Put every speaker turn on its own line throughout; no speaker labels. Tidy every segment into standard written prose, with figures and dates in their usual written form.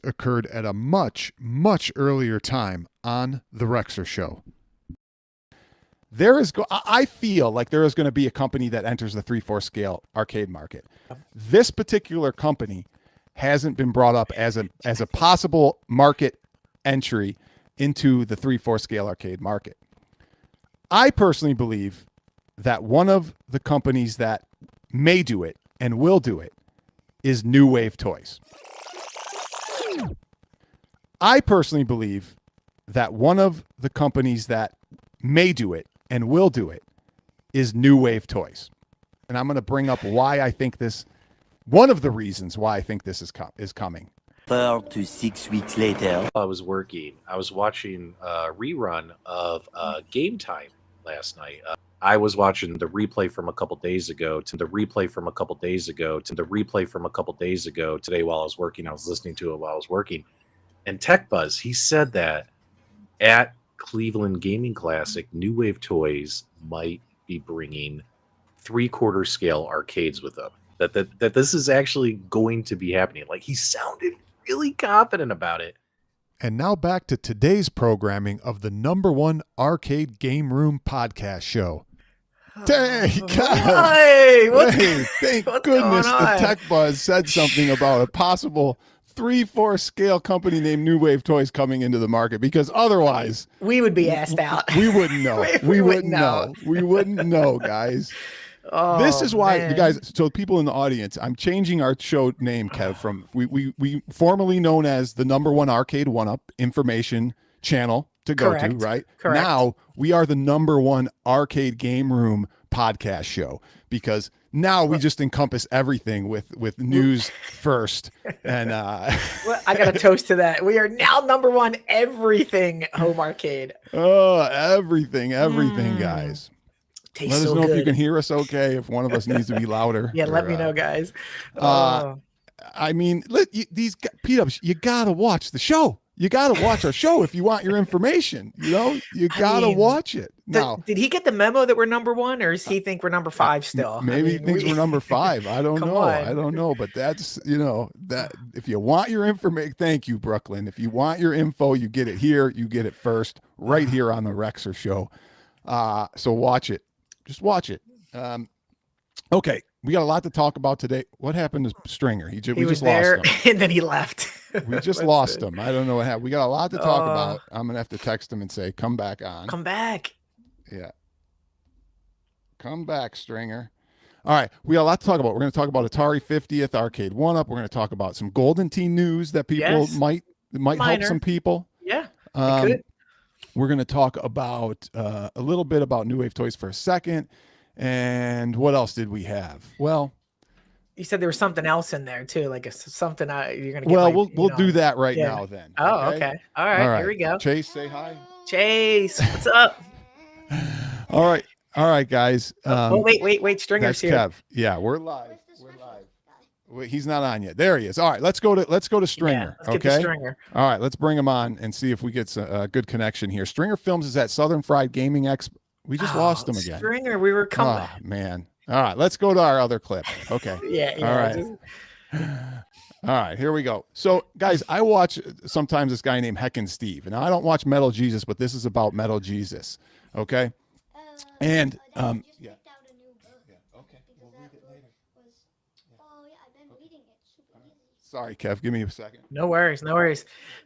occurred at a much, much earlier time on the Rexer Show. I feel like there is going to be a company that enters the 3/4 scale arcade market. This particular company hasn't been brought up as a possible market entry into the 3/4 scale arcade market. I personally believe that one of the companies that may do it and will do it is New Wave Toys. I personally believe that one of the companies that may do it and will do it is New Wave Toys. And I'm going to bring up why I think this, one of the reasons why I think this is coming.
4 to 6 weeks later.
I was working. I was watching a rerun of Game Time last night. I was watching the replay from a couple days ago to the replay from a couple days ago to the replay from a couple days ago. Today while I was working, I was listening to it while I was working. And Tech Buzz, he said that at Cleveland Gaming Classic, New Wave Toys might be bringing 3/4 scale arcades with them. That this is actually going to be happening. Like, he sounded really confident about it.
And now back to today's programming of the #1 arcade game room podcast show. Hey, thank goodness the Tech Buzz said something about a possible 3/4 scale company named New Wave Toys coming into the market, because otherwise
we would be asked out.
We wouldn't know. we wouldn't know. We wouldn't know, guys. Oh, this is why, man. You guys, so people in the audience, I'm changing our show name, Kev, from we formerly known as the #1 arcade one-up information channel to go to, right?
Correct.
Now we are the #1 arcade game room podcast show, because now we just encompass everything with news first. And
well, I got a toast to that. We are now #1 everything home arcade.
Oh, everything, guys.
Tastes
Let us
so
know
good.
if you can hear us okay, if one of us needs to be louder.
Yeah, let me know, guys.
I mean, these P-Dubs, you got to watch the show. You got to watch our show if you want your information. You know, you got to watch it. Now,
did he get the memo that we're #1, or does he think we're #5 still?
Maybe he thinks we're #5. I don't know. I don't know. But that's, that if you want your information, thank you, Brooklyn. If you want your info, you get it here. You get it first, right here on the Rexer Show. So watch it. Just watch it. Okay, we got a lot to talk about today. What happened to Stringer? We just
there,
lost him.
and then he left.
We just lost him. I don't know what happened. We got a lot to talk about. I'm gonna have to text him and say, "Come back on."
Come back.
Yeah. Come back, Stringer. All right, we got a lot to talk about. We're going to talk about Atari 50th Arcade 1-Up. We're going to talk about some Golden Tee news that people might help some people.
Yeah, it could.
We're going to talk about a little bit about New Wave Toys for a second. And what else did we have? Well,
you said there was something else in there too, like something you're going to get.
Well, we'll do that right now then.
Oh, okay. All right, here we go.
Chase, say hi.
Chase, what's up?
All right, guys.
Wait, Stringer's here.
Kev. Yeah, we're live. Wait, he's not on yet. There he is. All right, let's go to Stringer.
Yeah, let's get to Stringer.
All right, let's bring him on and see if we get a good connection here. Stringer Films is at Southern Fried Gaming Expo. We just lost him again.
Stringer, we were coming.
Oh, man. All right, let's go to our other clip. Okay.
Yeah.
All right. All right, here we go. So, guys, I watch sometimes this guy named Heckin' Steve, and I don't watch Metal Jesus, but this is about Metal Jesus. Okay. And yeah. Sorry, Kev. Give me a second.
No worries. So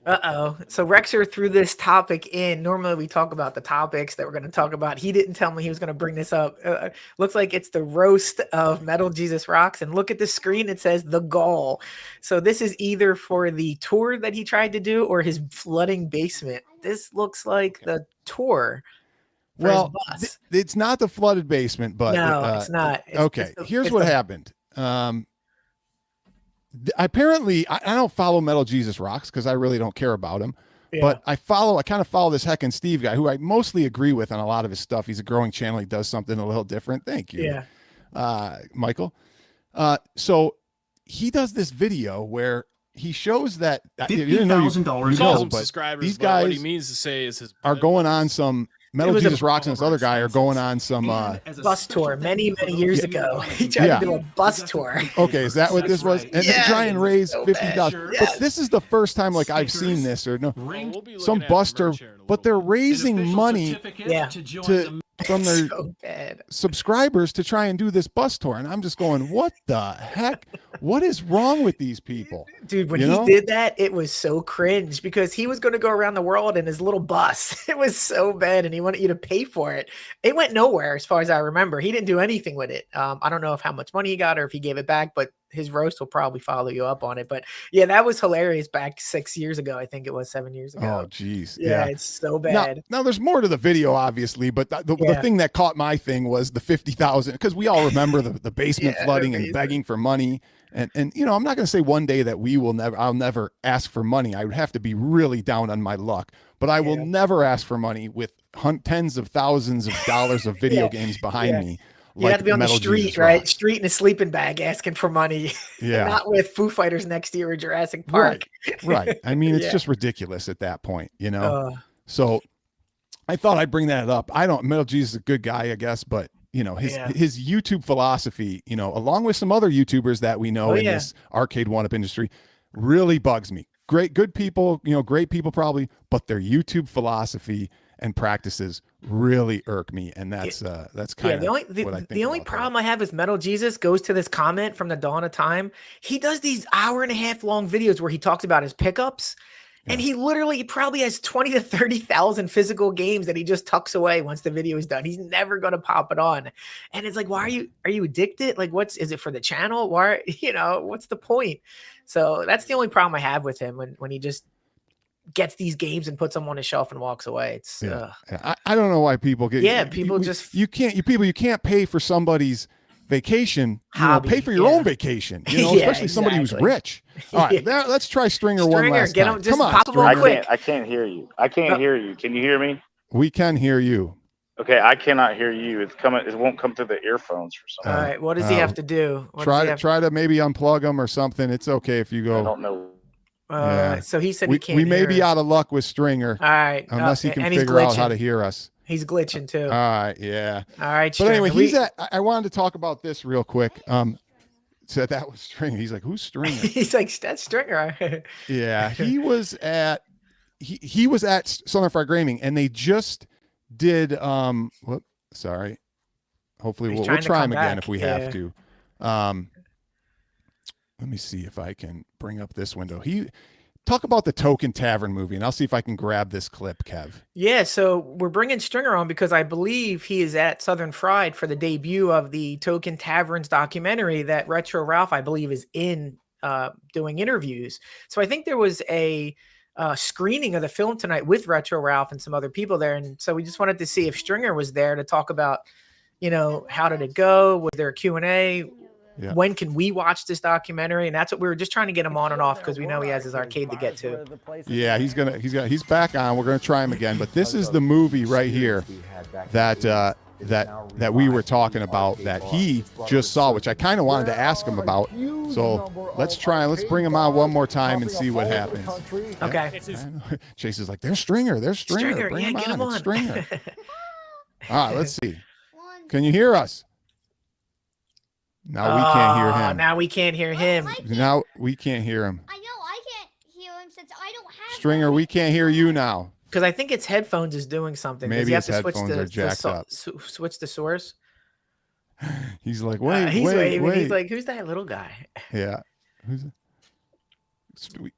Rexer threw this topic in. Normally we talk about the topics that we're going to talk about. He didn't tell me he was going to bring this up. Looks like it's the roast of Metal Jesus Rocks. And look at the screen. It says The Gall. So this is either for the tour that he tried to do or his flooding basement. This looks like the tour.
Well, it's not the flooded basement, but
no, it's not.
Here's what happened. Apparently, I don't follow Metal Jesus Rocks because I really don't care about him. Yeah. But I kind of follow this Heckin' Steve guy who I mostly agree with on a lot of his stuff. He's a growing channel. He does something a little different. Thank you, Michael. So he does this video where he shows that
$50,000.
Subscribers. These guys
what he means to say is
are going on some Metal
was a
Jesus Rocks and this other guy are going on some.
bus tour many years ago. He tried to do a bus tour.
Okay, is that what this was? And they try and raise
so
$50,000.
bad.
But this is the first time like I've seen this or no some bus tour, but they're raising money
Yeah.
from their
So bad.
subscribers to try and do this bus tour, and I'm just going, what the heck? What is wrong with these people?
Dude, when
You
he
know?
did that, it was so cringe because he was going to go around the world in his little bus. It was so bad, and he wanted you to pay for it. It went nowhere, as far as I remember. He didn't do anything with it. I don't know if how much money he got or if he gave it back, but his roast will probably follow you up on it. But yeah, that was hilarious back 6 years ago. I think it was 7 years ago.
Oh, geez.
Yeah, it's so
Now,
bad.
now there's more to the video, obviously, but the thing that caught my thing was the 50,000, because we all remember the basement
Yeah,
flooding
the
and
basement.
begging for money. And you know, I'm not going to say one day that I'll never ask for money. I would have to be really down on my luck, but I will never ask for money with tens of thousands of dollars of video games behind me.
You have to be on the
Metal
street,
Jesus
right?
Rocks.
Street in a sleeping bag asking for money.
Yeah.
Not with Foo Fighters next to you or Jurassic Park.
Right. I mean, it's
Yeah.
just ridiculous at that point, you know?
Uh,
So I thought I'd bring that up. Metal Jesus is a good guy, I guess, but you know, his YouTube philosophy, you know, along with some other YouTubers that we know in this arcade one-up industry, really bugs me. Good people, you know, great people probably, but their YouTube philosophy and practices really irk me, and that's kind of
the only
what I think.
the only problem I have with Metal Jesus goes to this comment from the dawn of time. He does these hour-and-a-half long videos where he talks about his pickups. And he probably has 20 to 30,000 physical games that he just tucks away once the video is done. He's never going to pop it on. And it's like, are you addicted? Like, is it for the channel? Why, what's the point? So that's the only problem I have with him when he just gets these games and puts them on his shelf and walks away. It's
I don't know why people get you can't pay for somebody's vacation,
hobby,
pay for your own vacation, especially somebody who's rich. All right, let's try Stringer one last time. Come on, Stringer.
I can't hear you. I can't hear you. Can you hear me?
We can hear you.
Okay, I cannot hear you. It won't come through the earphones for some reason.
All right, what does he have to do?
Try to maybe unplug them or something. It's okay if you go.
I don't know.
So he said
we may be out of luck with Stringer.
All right,
unless he can figure out how to hear us.
He's glitching too.
All right, yeah.
All right,
but anyway, I wanted to talk about this real quick. So that was Stringer. He's like, who's Stringer?
He's like, that's Stringer.
Yeah, he was at Southern Fried Gaming, and they just did. Sorry. Hopefully, we'll try him again if we have to. Let me see if I can bring up this window. Talk about the Token Tavern movie, and I'll see if I can grab this clip, Kev.
Yeah, so we're bringing Stringer on because I believe he is at Southern Fried for the debut of the Token Taverns documentary that Retro Ralph, I believe, is in doing interviews. So I think there was a screening of the film tonight with Retro Ralph and some other people there. And so we just wanted to see if Stringer was there to talk about, how did it go? Was there a Q&A? Yeah. When can we watch this documentary? And that's what we were just trying to get him on and off because we know he has his arcade to get to.
Yeah, he's back on. We're gonna try him again. But this is the movie right here that we were talking about that he just saw, which I kind of wanted to ask him about. So let's bring him on one more time and see what happens.
Okay.
Chase is like, there's Stringer. Bring him
get him on.
It's Stringer. All right, let's see. Can you hear us? Now we can't hear him.
Now we can't hear him.
Now we can't hear him.
I know I can't hear him since I don't have
Stringer, we can't hear you now.
Because I think its headphones is doing something.
Maybe
Does he
his
have to
headphones are jacked up.
Switch the source?
He's like, wait.
He's like, who's that little guy?
Yeah.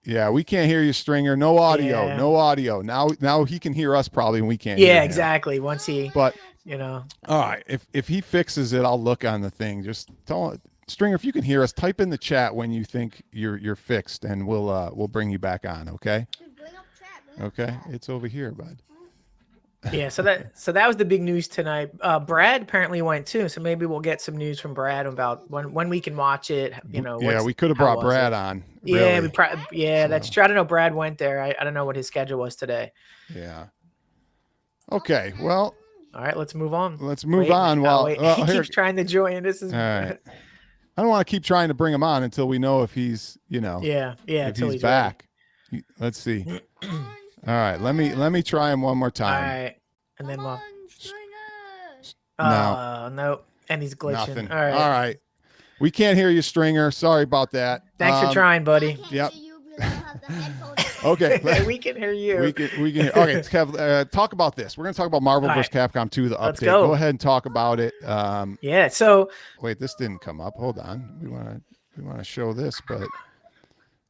Yeah, we can't hear you, Stringer. No audio.
Yeah.
No audio. Now he can hear us probably, and we can't hear him.
Exactly. Once he,
but
all
right. If he fixes it, I'll look on the thing. Just tell Stringer, if you can hear us, type in the chat when you think you're fixed, and we'll bring you back on. Okay. Okay. It's over here, bud.
Yeah. So that was the big news tonight. Brad apparently went too. So maybe we'll get some news from Brad about when we can watch it.
Yeah, we could have brought Brad on.
Yeah.
Really.
That's true. I don't know. Brad went there. I don't know what his schedule was today.
Yeah. Okay. Well.
All right, let's move on.
Let's move on. While
he keeps trying to join. This is
all right. I don't want to keep trying to bring him on until we know if he's, if he's back. Let's see. All right, let me try him one more time.
All right, and then we'll. No. And he's glitching.
Nothing.
All right.
All right. We can't hear you, Stringer. Sorry about that.
Thanks for trying,
I
buddy.
can't
Yep.
hear you because I don't have the headphones.
Okay.
We can hear you.
We can hear. Okay, Kev, talk about this. We're going to talk about Marvel
All
vs. Capcom 2, the update.
Let's go.
Go ahead and talk about it.
Yeah. So
Wait, this didn't come up. Hold on. We want to show this, but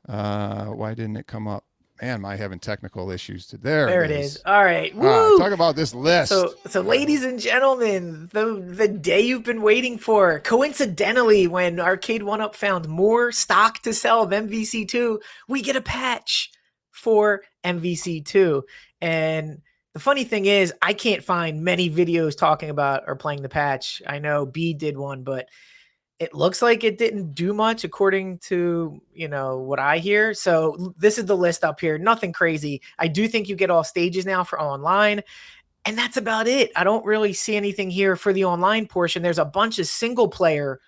why didn't it come up? Man, am I having technical issues today?
there it is. All right. Woo!
All right, talk about this list.
So, ladies and gentlemen, the day you've been waiting for. Coincidentally, when Arcade 1UP found more stock to sell of MVC2, we get a patch for MVC2. And the funny thing is, I can't find many videos talking about or playing the patch. I know B did one, but it looks like it didn't do much according to, what I hear. So this is the list up here. Nothing crazy. I do think you get all stages now for online. And that's about it. I don't really see anything here for the online portion. There's a bunch of single player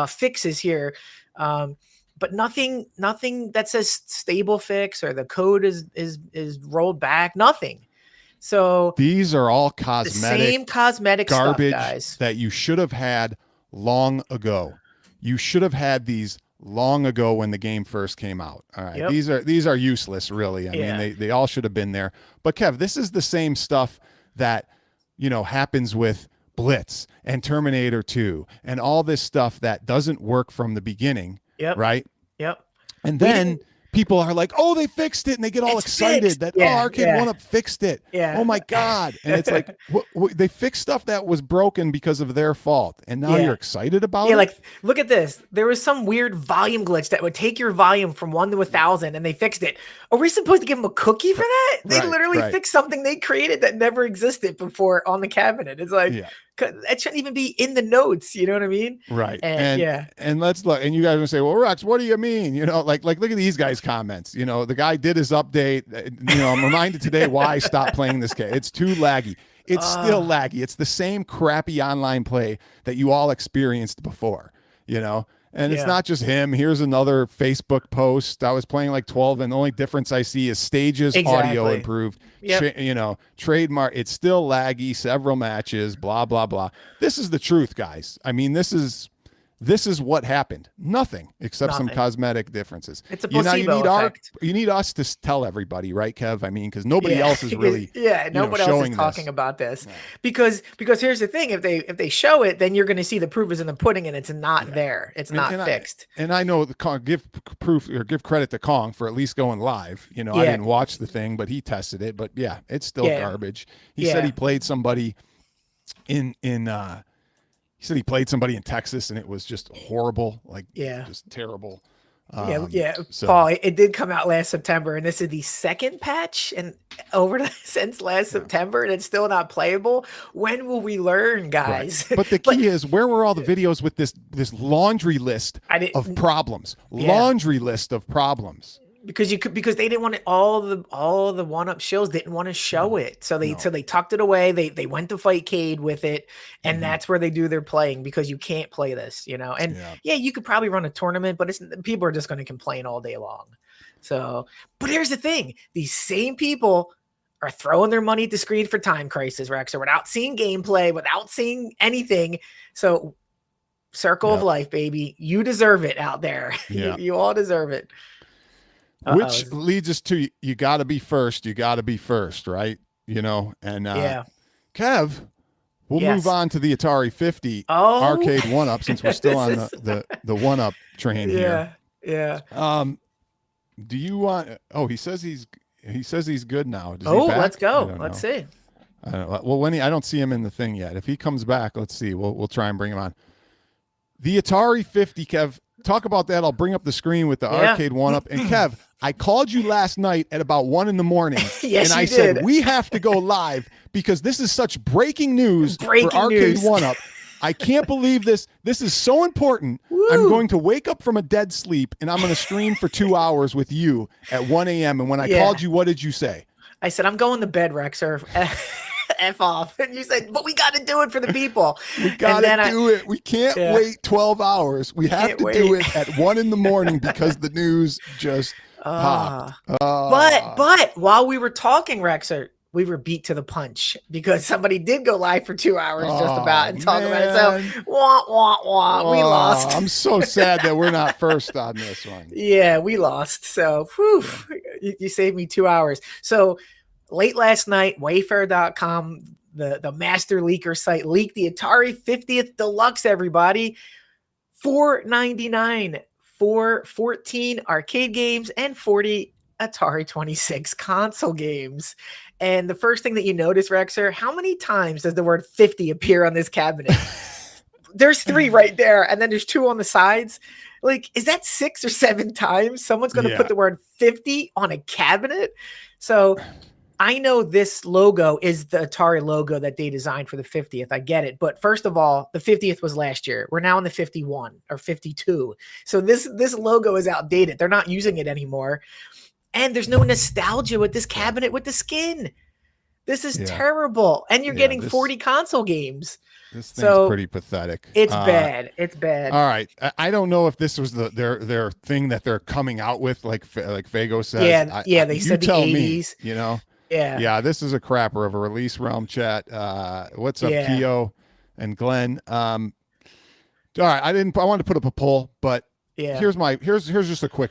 fixes here. But nothing that says stable fix or the code is rolled back. Nothing. So
these are all
the
cosmetic
same cosmetic
garbage
stuff, guys.
that you should have had long ago. You should have had these long ago when the game first came out. All right.
Yep.
These are useless, really. I mean, they all should have been there. But Kev, this is the same stuff that, happens with Blitz and Terminator 2 and all this stuff that doesn't work from the beginning.
Yep.
Right.
Yep.
And then people are like, oh, they fixed it. And they get all
It's
excited
fixed.
that,
Yeah,
Arcade
yeah.
1UP fixed it.
Yeah.
Oh my God. And it's like, they fixed stuff that was broken because of their fault. And now
Yeah.
you're excited about
Yeah,
it.
like look at this. There was some weird volume glitch that would take your volume from 1 to 1,000, and they fixed it. Are we supposed to give them a cookie for that? They
Right,
literally
right.
fixed something they created that never existed before on the cabinet. It's like
Yeah.
that shouldn't even be in the notes. You know what I mean?
Right.
And, yeah.
And let's look. And you guys will say, well, Rex, what do you mean? Like look at these guys' comments. The guy did his update. I'm reminded today why I stopped playing this game. It's too laggy. It's still laggy. It's the same crappy online play that you all experienced before, And it's
Yeah.
not just him. Here's another Facebook post. I was playing like 12, and the only difference I see is stages, audio
Exactly.
improved.
Yep.
Trademark. It's still laggy. Several matches. Blah blah blah. This is the truth, guys. I mean, this is what happened. Nothing except some
Nothing.
cosmetic differences.
It's a
You
placebo
need
effect.
you need us to tell everybody, right, Kev? I mean, because nobody else is really
nobody else
showing
is talking
this.
about this because here's the thing: if they show it, then you're going to see the proof is in the pudding, and it's not there. It's not fixed.
And I know give credit to Kong for at least going live. I didn't watch the thing, but he tested it. But yeah, it's still garbage. He said he played somebody he said he played somebody in Texas and it was just horrible, just terrible. So,
Paul, it did come out last September, and this is the second patch and since last September, and it's still not playable. When will we learn, guys?
But the key is, where were all the videos with this laundry list of problems? Laundry list of problems.
Because they didn't want it, all the 1UP shills didn't want to show it, so they tucked it away. They went to Fightcade with it, and that's where they do their playing, because you can't play this, And you could probably run a tournament, but people are just going to complain all day long. So, but here's the thing: these same people are throwing their money at the screen for Time Crisis, Rexer, without seeing gameplay, without seeing anything. So, Circle of Life, baby, you deserve it out there. You all deserve it.
Which leads us to, you got to be first. You got to be first, right? And Kev, we'll move on to the Atari 50 Arcade 1UP, since we're still on the 1UP train here.
Yeah.
Do you want? Oh, he says he's good now. Is he back?
Let's go. Let's see.
I don't know. Well, I don't see him in the thing yet. If he comes back, let's see. We'll try and bring him on. The Atari 50, Kev. Talk about that. I'll bring up the screen with the Arcade 1UP. And Kev, I called you last night at about 1 a.m.
Yes,
and I
you
said,
did.
we have to go live because this is such breaking news for Arcade 1UP. I can't believe this. This is so important.
Woo.
I'm going to wake up from a dead sleep, and I'm going to stream for 2 hours with you at 1 a.m. And when I called you, what did you say?
I said, I'm going to bed, Rexer. F off. And you said, but we got to do it for the people.
We got to do it. We can't wait 12 hours. We have to do it at 1 a.m. because the news just popped.
But while we were talking, Rexer, we were beat to the punch because somebody did go live for 2 hours just about and talk about it.
man.
So wah, wah, wah, we
Oh,
lost.
I'm so sad that we're not first on this one.
Yeah, we lost. So whew, you saved me 2 hours. So late last night, Wayfair.com, the master leaker site, leaked the Atari 50th Deluxe, everybody. $499 for 14 arcade games and 40 Atari 26 console games. And the first thing that you notice, Rexer, how many times does the word 50 appear on this cabinet? There's 3 right there, and then there's 2 on the sides. Like, is that 6 or 7 times someone's going to
Yeah.
put the word 50 on a cabinet? So I know this logo is the Atari logo that they designed for the 50th. I get it. But first of all, the 50th was last year. We're now in the 51 or 52. So this logo is outdated. They're not using it anymore. And there's no nostalgia with this cabinet with the skin. This is terrible. And you're getting 40 console games.
This thing's
So,
pretty pathetic.
It's bad. It's bad.
All right. I don't know if this was their thing that they're coming out with, like Fago says.
Yeah, they
you
said the
tell
80s.
Me, you know?
Yeah.
Yeah, this is a crapper of a release realm chat. What's up, Keo and Glenn? All right, I wanted to put up a poll, but here's just a quick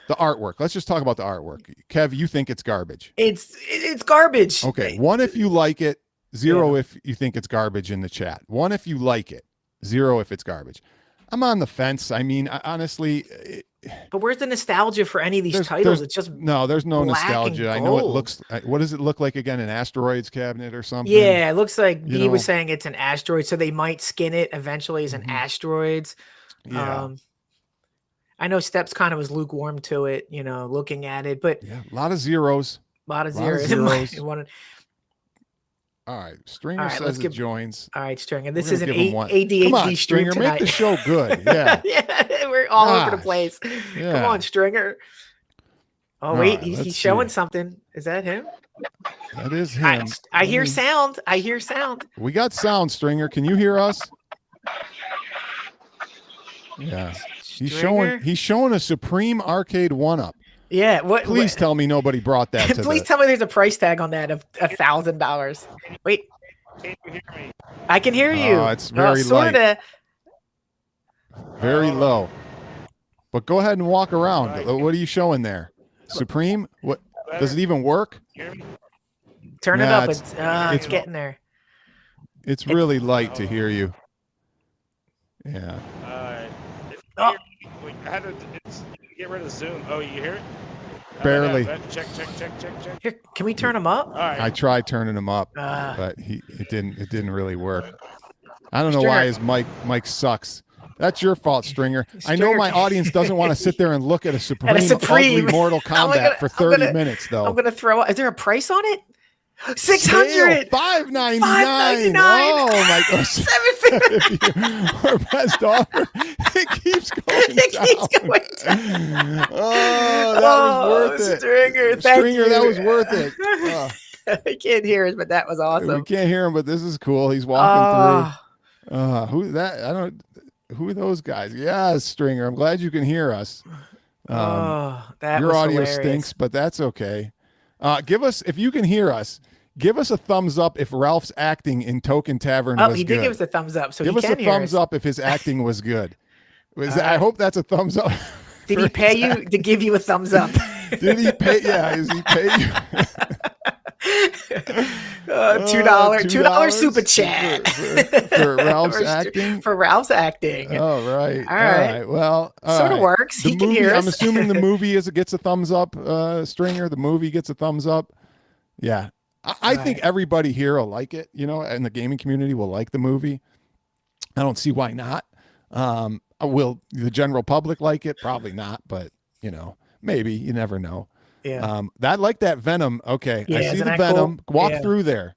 the artwork. Let's just talk about the artwork. Kev, you think it's garbage?
It's garbage.
Okay, 1 if you like it, 0 if you think it's garbage in the chat. 1 if you like it, 0 if it's garbage. I'm on the fence. I mean, honestly.
But where's the nostalgia for any of these titles? It's just
there's no nostalgia. I know it
gold.
looks. What does it look like again? An asteroids cabinet or something?
Yeah, it looks like
You
he was
know?
saying it's an asteroid, so they might skin it eventually as an asteroids.
Yeah.
I know Steps kind of was lukewarm to it, looking at it, but
Yeah, a lot of zeros.
a lot of
Lot of
zeros.
zeros. All right, Stringer
All right,
says it joins.
All right, Stringer. This
We're
is an
gonna give him one.
ADHD
Come on,
stream
Stringer,
tonight.
make the show good. Yeah.
Yeah, we're all over the
Gosh.
place.
Yeah.
Come on, Stringer. Oh,
All
wait,
right,
he's
let's
showing
see.
something. Is that him?
That is him.
I hear
mean,
sound. I hear sound.
We got sound, Stringer. Can you hear us? Yeah.
Stringer?
He's showing a Supreme Arcade 1-up.
Yeah.
Please tell me nobody brought that to
Please tell me there's a price tag on that of $1,000. Wait.
Can you hear me?
I can hear you.
Oh, it's very
sorta.
Very low. But go ahead and walk around. What are you showing there? Supreme? What does it even work?
Turn it
Nah,
up.
it's-
It's getting there.
It's really light to hear you. Yeah.
Oh.
Get rid of Zoom. Oh, you hear it?
Barely.
Check.
Here, can we turn them up?
All right.
I tried turning him up, but it didn't really work. I don't know why his mic sucks. That's your fault, Stringer. I know my audience doesn't want to sit there and look at a Supreme ugly Mortal Kombat for 30 minutes, though.
I'm gonna throw up. Is there a price on it? 600.
$5.99.
$5.99.
Oh my gosh.
750.
Our best offer. It keeps going
It keeps
down.
going down.
Oh, that was worth it.
Stringer, thank
Stringer,
you.
that was worth it. Oh,
I can't hear it, but that was
we
awesome.
can't hear him, but this is cool. He's walking through. Who that? I don't. Who are those guys? Yeah, Stringer. I'm glad you can hear us.
That
Your
was
audio
hilarious.
stinks, but that's okay. Give us, if you can hear us, give us a thumbs up if Ralph's acting in Token Tavern was good.
He did give us a thumbs up, so
give
he
us
can
a
hear
thumbs
us.
up if his acting was good. I hope that's a thumbs up.
Did he pay you to give you a thumbs up?
Did he pay? Yeah, is he pay you?
$2 super chat
for Ralph's acting.
For Ralph's acting.
Oh, right.
All right.
Well,
Sort of works. He can hear us.
I'm assuming the movie gets a thumbs up. Stringer, the movie gets a thumbs up. Yeah, I think everybody here will like it. And the gaming community will like the movie. I don't see why not. Will the general public like it? Probably not, but maybe. You never know.
Yeah.
I like that Venom. Okay,
Yeah,
I see
isn't
the
that
Venom.
cool?
Walk
Yeah.
through there.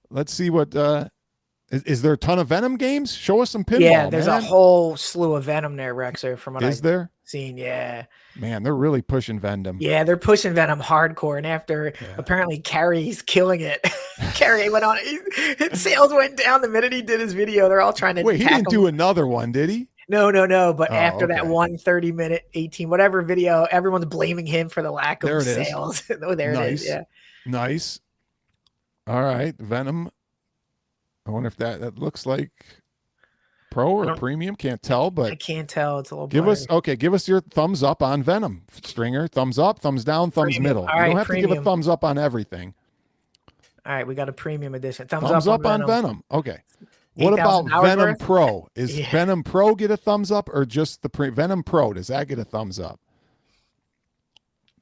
Let's see what. Is there a ton of Venom games? Show us some pinball.
Yeah, there's
man.
a whole slew of Venom there, Rexer, from what
Is
I've
there?
seen. Yeah.
Man, they're really pushing Venom.
Yeah, they're pushing Venom hardcore. And after apparently Carrie's killing it, Carrie went on, his sales went down the minute he did his video. They're all trying to
Wait, he
attack
didn't
him.
do another one, did he?
No. But
Oh,
after that
okay.
1 30-minute, 18, whatever video, everyone's blaming him for the lack of
There it is.
sales. Oh, there it
Nice.
is. Yeah.
Nice. All right, Venom. I wonder if that looks like pro or
don't-
premium. Can't tell,
I
but
can't tell. It's a little
give us
blurry.
give us your thumbs up on Venom, Stringer. Thumbs up, thumbs down, thumbs
Premium.
middle.
All
You don't
right,
have to give a
premium.
thumbs up on everything.
All right, we got a premium edition.
Thumbs up on Venom. Okay. What about
$8,000
Venom
worth?
Pro? Is
Yeah.
Venom Pro get a thumbs up or just the Venom Pro? Does that get a thumbs up?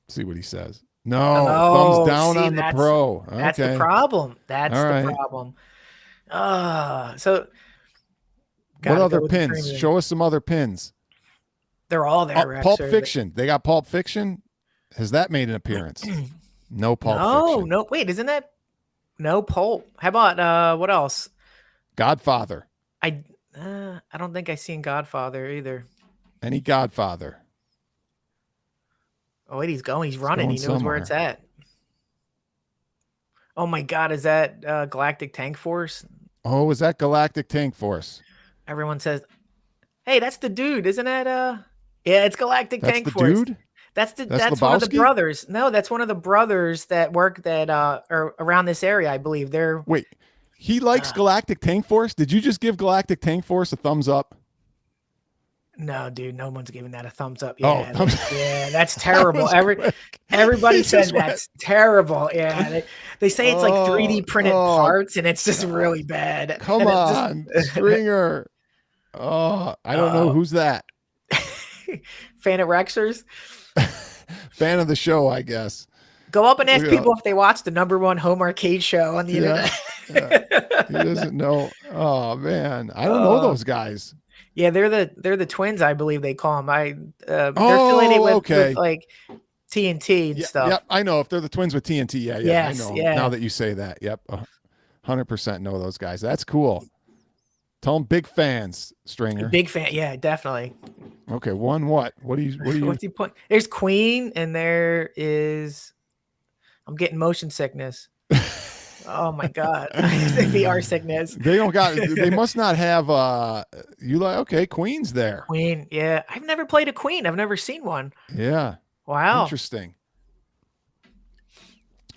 See what he says. No,
Oh,
thumbs down
see,
on the
that's-
Pro. Okay.
That's the problem. That's
All
the
right.
problem. So
What
gotta go
other
with the
pins?
premium.
Show us some other pins.
They're all there. Rex,
Pulp
or-
Fiction. They got Pulp Fiction. Has that made an appearance? No Pulp
No,
Fiction.
no. Wait, isn't that no Pulp? How about what else?
Godfather.
I don't think I seen Godfather either.
Any Godfather?
Oh wait, he's going. He's running.
going
He knows where it's at. Oh my God, is that Galactic Tank Force?
Oh, is that Galactic Tank Force?
Everyone says, "Hey, that's the dude, isn't that?" Yeah, it's Galactic
That's
Tank
the
Force.
dude?
That's
That's
one of the
Lebowski?
brothers. No, that's one of the brothers that work that are around this area, I believe. They're
Wait, he likes Galactic Tank Force? Did you just give Galactic Tank Force a thumbs up?
no, dude. No one's giving that a thumbs up.
Oh,
Yeah,
thumbs-
yeah, that's
That
terrible.
was quick.
Everybody
He
says
just went-
that's terrible. Yeah, they say it's like 3D printed
oh,
parts, and it's just really bad.
Come
And it's just-
on, Stringer. Oh, I don't know who's that.
fan of Rexers.
Fan of the show, I guess.
Go up and ask
Yeah.
people if they watch the #1 home arcade show on the
Yeah,
internet.
He doesn't know. Oh man, I don't know those guys.
Yeah, they're the twins, I believe they call them. They're affiliated with,
okay.
with like TNT and
Yeah,
stuff.
yep, I know. If they're the twins with TNT, yeah,
Yes,
I know.
yeah.
Now that you say that, yep, 100% know those guys. That's cool. Tell them big fans, Stringer.
Big fan, yeah, definitely.
Okay, one what? What do you?
What's he point? There's Queen, and there is. I'm getting motion sickness. Oh my God, VR sickness.
They don't got. They must not have. You like? Okay, Queen's there.
Queen, yeah. I've never played a Queen. I've never seen one.
Yeah.
Wow.
Interesting.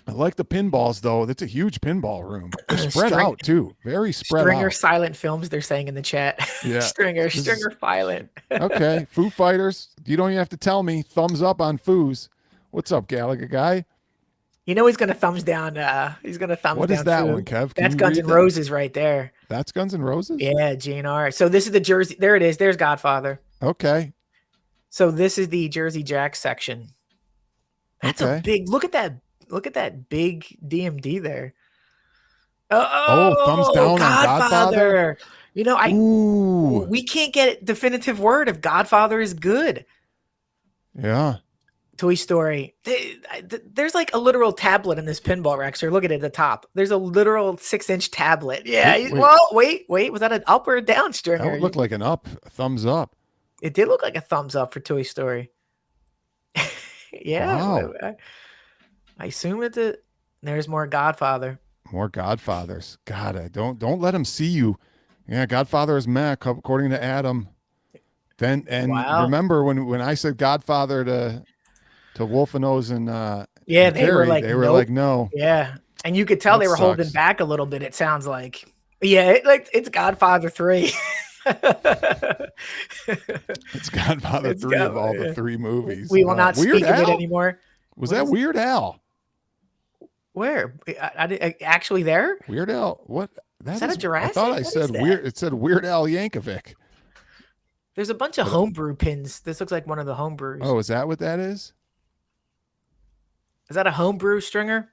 I like the pinballs though. That's a huge pinball room. They're spread out too. Very spread
Stringer
out.
silent films. They're saying in the chat.
Yeah.
Stringer
is-
silent.
Okay, Foo Fighters. You don't even have to tell me. Thumbs up on Foos. What's up, Gallagher guy?
You know he's gonna thumbs down. He's gonna thumbs
What
down.
is that
Foo.
one, Kev? Can
That's
you
Guns
read
N'
that?
Roses right there.
That's Guns N' Roses.
Yeah, GNR. So this is the Jersey. There it is. There's Godfather.
Okay.
So this is the Jersey Jack section. That's
Okay.
a big. Look at that. Look at that big DMD there.
thumbs down on Godfather?
You know,
Ooh.
we can't get definitive word if Godfather is good.
Yeah.
Toy Story. There's like a literal tablet in this pinball, Rexer. Look at it at the top. There's a literal 6-inch tablet. Yeah.
Wait.
Well, wait. Was that an up or a down
That
stringer?
would look like an up. A thumbs up.
It did look like a thumbs up for Toy Story. Yeah.
Wow.
I assume there's more Godfather.
More Godfathers. God, don't let him see you. Yeah, Godfather is Mac, according to Adam. Then
Wow.
remember when I said Godfather to Wolfenose and
Yeah,
and
they were
Carrie,
like,
they were
nope.
like no.
Yeah. And you could tell
That
they were holding
sucks.
back a little bit, it sounds like. Yeah, it's Godfather 3.
It's Godfather
It's
3 of all
yeah.
the 3 movies.
We will not
Weird
speak of it
Al?
anymore.
Was
What
that
is it?
Weird Al?
Where? Actually there?
Weird Al? What?
Is that a Jurassic?
I thought I
What is
said
that?
weird. It said Weird Al Yankovic.
There's a bunch of homebrew pins. This looks like one of the homebrews.
Oh, is that what that is?
Is that a homebrew stringer?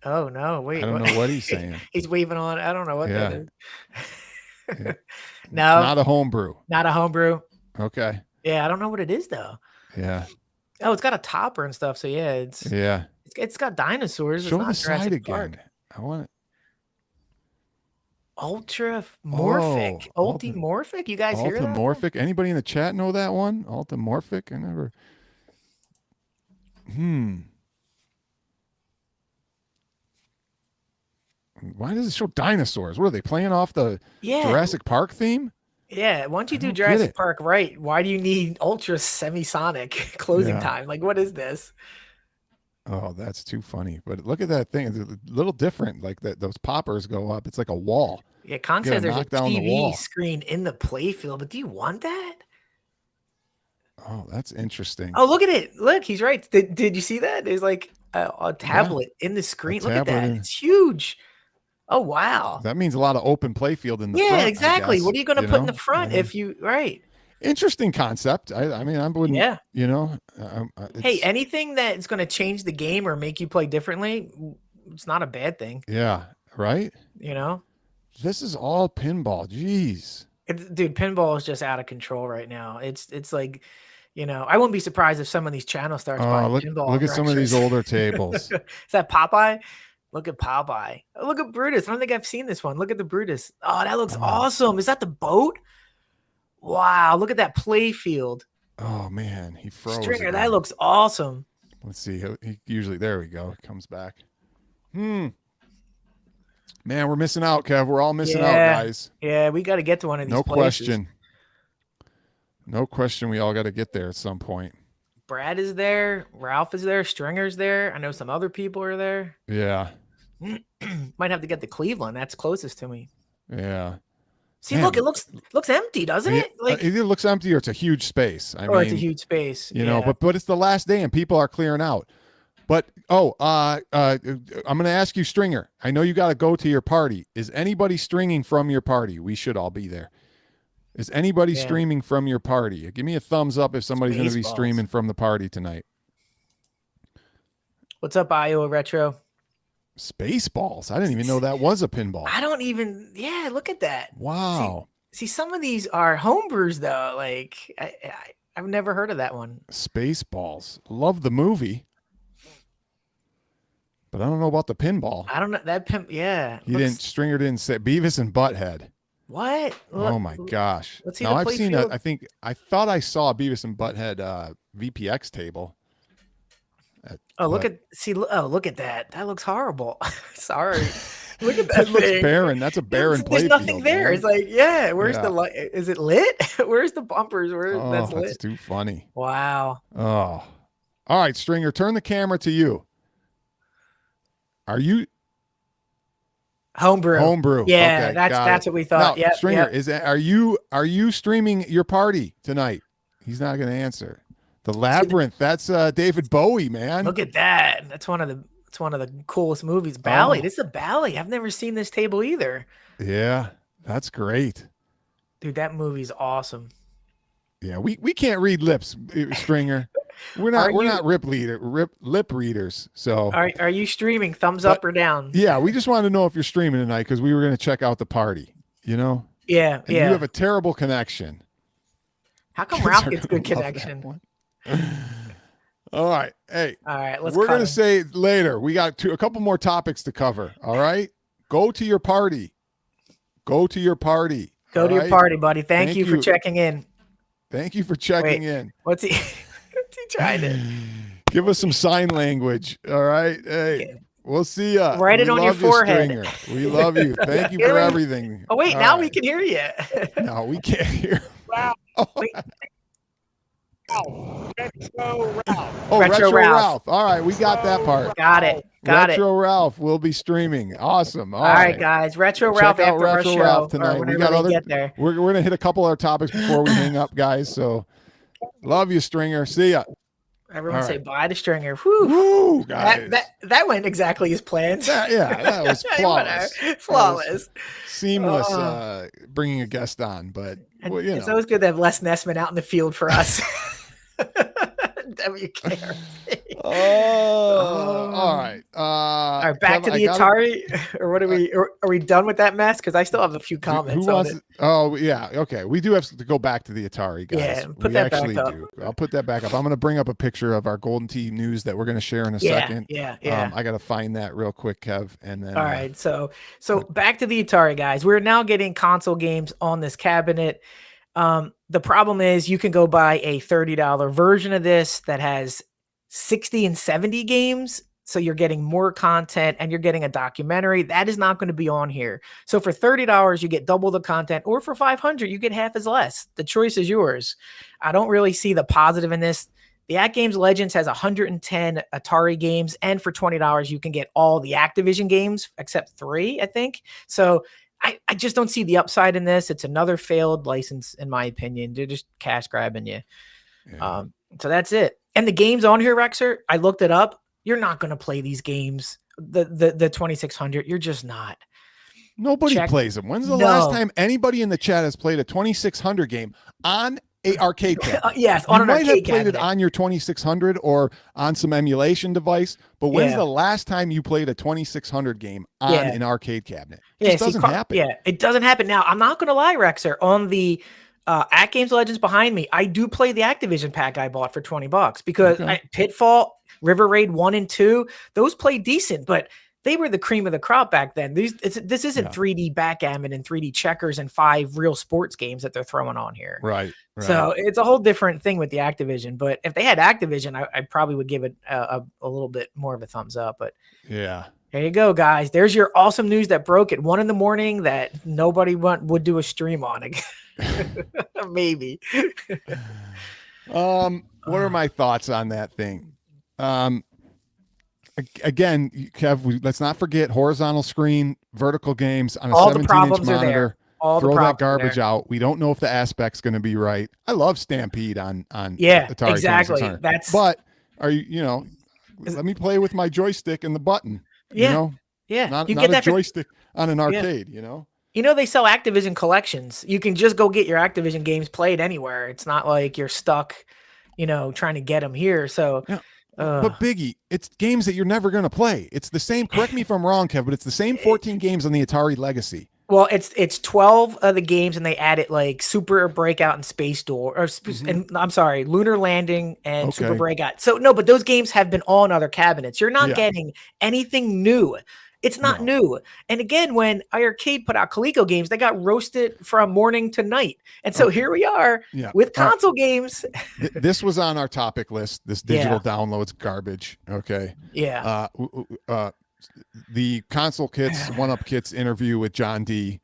Oh no! Wait,
I don't know what he's saying.
He's waving on. I don't know what that
Yeah.
is.
Yeah.
No,
Not a homebrew.
not a homebrew.
Okay.
Yeah, I don't know what it is though.
Yeah.
Oh, it's got a topper and stuff. So yeah,
Yeah.
it's got dinosaurs.
Show
it's
the
not
side
Jurassic
again.
Park.
I want it.
Ultramorphic.
Oh,
Ultimorphic. You guys hear that?
Altamorphic. Anybody in the chat know that one? Altamorphic. I never. Why does it show dinosaurs? What are they playing off the
Yeah.
Jurassic Park theme?
Yeah. Once you
I
do
don't get
Jurassic
it.
Park right, why do you need ultra semisonic closing
Yeah.
time? Like, what is this?
Oh, that's too funny. But look at that thing. It's a little different. Like that, those poppers go up. It's like a wall.
Yeah, Kong
You gotta
says there's a
knock down the
TV
wall.
screen in the playfield, but do you want that?
Oh, that's interesting.
Oh, look at it. Look, he's right. Did you see that? There's like a tablet in the screen. Look at
tablet
that.
in-
It's huge. Oh, wow.
That means a lot of open playfield in the
Yeah,
front. I
exactly.
guess,
What are you going to put in the front
Yeah.
if you, right?
Interesting concept. I mean, I wouldn't.
Yeah.
You know.
Hey,
It's-
anything that's going to change the game or make you play differently, it's not a bad thing,
Yeah. Right.
you know?
This is all pinball. Jeez.
Dude, pinball is just out of control right now. It's like, I wouldn't be surprised if some of these channels starts
Oh,
buying
look!
pinball.
Look at some of these
Rexers.
older tables.
Is that Popeye? Look at Popeye. Oh, look at Brutus. I don't think I've seen this one. Look at the Brutus. Oh, that looks awesome. Is that the boat? Wow, look at that play field.
Oh man, he froze.
Stringer,
again.
that looks awesome.
Let's see. He usually there we go. He comes back. Man, we're missing out, Kev. We're all missing out,
Yeah.
guys.
Yeah, we got to get to one of these
No
places.
question. No question. We all got to get there at some point.
Brad is there. Ralph is there. Stringer's there. I know some other people are there.
Yeah.
Might have to get to Cleveland. That's closest to me.
Yeah.
See,
Man.
look, it looks empty, doesn't
Yeah,
it? Like,
it either looks empty or it's a huge space. I
or
mean,
it's a huge space.
you know,
Yeah.
but it's the last day and people are clearing out. But I'm going to ask you, Stringer. I know you got to go to your party. Is anybody stringing from your party? We should all be there. Is anybody
Yeah.
streaming from your party? Give me a thumbs up if somebody's going to be
Spaceballs.
streaming from the party tonight.
What's up, Iowa Retro?
Spaceballs. I didn't even know that was a pinball.
I don't even. Yeah, look at that.
Wow.
See, some of these are homebrews though. Like, I've never heard of that one.
Spaceballs. Love the movie. But I don't know about the pinball.
I don't know that pimp. Yeah,
Stringer didn't say Beavis and Butthead.
What?
Oh my gosh.
let's see
Now
the
I've
play
seen
field.
I thought I saw a Beavis and Butthead VPX table.
Oh, look
but-
at that. That looks horrible. Sorry. Look at that.
It looks
thing.
barren. That's a barren
There's
play
nothing
field,
there.
man.
It's like, yeah, where's
Yeah.
the light? Is it lit? Where's the bumpers? Where
Oh,
that's
that's
lit?
too funny.
Wow.
Oh. All right, Stringer, turn the camera to you. Are you
Homebrew.
homebrew?
Yeah,
Okay,
that's
got it.
what we thought.
Now,
Yeah,
Stringer, are you streaming your party tonight? He's not going to answer. The Labyrinth. That's David Bowie, man.
Look at that. That's one of the coolest movies. Bally.
Oh.
This is a Bally. I've never seen this table either.
Yeah, that's great.
Dude, that movie's awesome.
Yeah, we can't read lips, Stringer. We're not
Are you-
not lip readers. So
Are you streaming? Thumbs up or down?
yeah, we just wanted to know if you're streaming tonight because we were going to check out the party. You know,
Yeah,
and you have a terrible connection.
How come
Kids
Ralph
are
gets
gonna
good
love that
connection?
one. All right, hey,
All right, let's.
we're
cut
going to
him.
say later. We got a couple more topics to cover. All right, go to your party. Go to your party.
Go
all
to your
right?
party, buddy. Thank
Thank
you for
you.
checking in.
Thank you for checking in.
What's he? What's he trying to?
Give us some sign language. All right. Hey, we'll see ya.
Write it
We
on your
love you,
forehead.
Stringer. We love you. Thank you for
Really?
everything.
Oh wait,
All
now
right.
we can hear you.
No, we can't hear. Oh,
Wait.
oh,
Retro
Retro
Ralph.
Ralph. All right, we got that part.
Got it. Got
Retro Ralph will be streaming. Awesome.
All right, guys. Retro
Check
Ralph
out
after our
Retro
show.
Ralph
Or
tonight. We
whenever
got
we
other.
get there.
We're gonna hit a couple other topics before we hang up, guys. So, love you, Stringer. See ya.
Everyone
All
say
right.
bye to Stringer. Whew.
Woo, guys.
That went exactly as planned.
That was flawless.
Flawless.
Seamless
Oh.
bringing a guest on, but
And
well, you
it's
know.
always good to have Les Nessman out in the field for us. WKRP.
All right.
All right, back to the Atari, or what are we? Are we done with that mess? Because I still have a few comments on it.
Oh yeah, okay. We do have to go back to the Atari, guys.
Yeah, put
we
that back
actually
up.
do. I'll put that back up. I'm going to bring up a picture of our Golden Tee news that we're going to share in a second.
Yeah.
I got to find that real quick, Kev, and then.
All right, so back to the Atari, guys. We're now getting console games on this cabinet. The problem is you can go buy a $30 version of this that has 60 and 70 games. So you're getting more content and you're getting a documentary that is not going to be on here. So for $30, you get double the content, or for $500, you get half as less. The choice is yours. I don't really see the positive in this. The At Games Legends has 110 Atari games, and for $20 you can get all the Activision games except 3, I think. So I just don't see the upside in this. It's another failed license, in my opinion. They're just cash grabbing you.
Yeah.
So that's it. And the games on here, Rexer, I looked it up. You're not going to play these games. The 2600, you're just not.
Nobody
Check.
plays them. When's the
No.
last time anybody in the chat has played a 2600 game on a arcade cabinet?
Yes,
You
on an
might have
arcade
played
cabinet.
it on your 2600 or on some emulation device, but when's
Yeah.
the last time you played a 2600 game on
Yeah.
an arcade cabinet? It
Yeah,
just doesn't happen.
Yeah, it doesn't happen. Now, I'm not going to lie, Rexer. On the At Games Legends behind me, I do play the Activision pack I bought for $20 because
Okay.
Pitfall, River Raid 1 and 2, those play decent, but they were the cream of the crop back then. This isn't
Yeah.
3D backgammon and 3D checkers and 5 real sports games that they're throwing on here.
Right.
So it's a whole different thing with the Activision. But if they had Activision, I probably would give it a little bit more of a thumbs up. But
Yeah.
there you go, guys. There's your awesome news that broke at 1 a.m. that nobody would do a stream on again. Maybe.
What are my thoughts on that thing? Again, Kev, let's not forget horizontal screen, vertical games on a
All the
17-inch
problems are there.
monitor.
All the
Throw that
problems are
garbage
there.
out. We don't know if the aspect's going to be right. I love Stampede on
Yeah,
Atari
exactly.
2600.
That's
But are you let me play with my joystick and the button.
Yeah,
You know,
yeah.
not,
You
not
get
a
that for,
joystick on an arcade. You know.
they sell Activision collections. You can just go get your Activision games played anywhere. It's not like you're stuck, trying to get them here. So.
Yeah. But Biggie, it's games that you're never going to play. It's the same. Correct me if I'm wrong, Kev, but it's the same 14 games on the Atari Legacy.
Well, it's 12 of the games, and they added like Super Breakout and Space Duel, and I'm sorry, Lunar Landing and Super
Okay.
Breakout. So no, but those games have been on other cabinets. You're not
Yeah.
getting anything new. It's not
No.
new. And again, when iArcade put out Coleco games, they got roasted from morning to night. And so here we are
Yeah.
with
All right.
console games.
This was on our topic list. This digital downloads garbage. Okay.
Yeah.
The console kits, one-up kits interview with John D.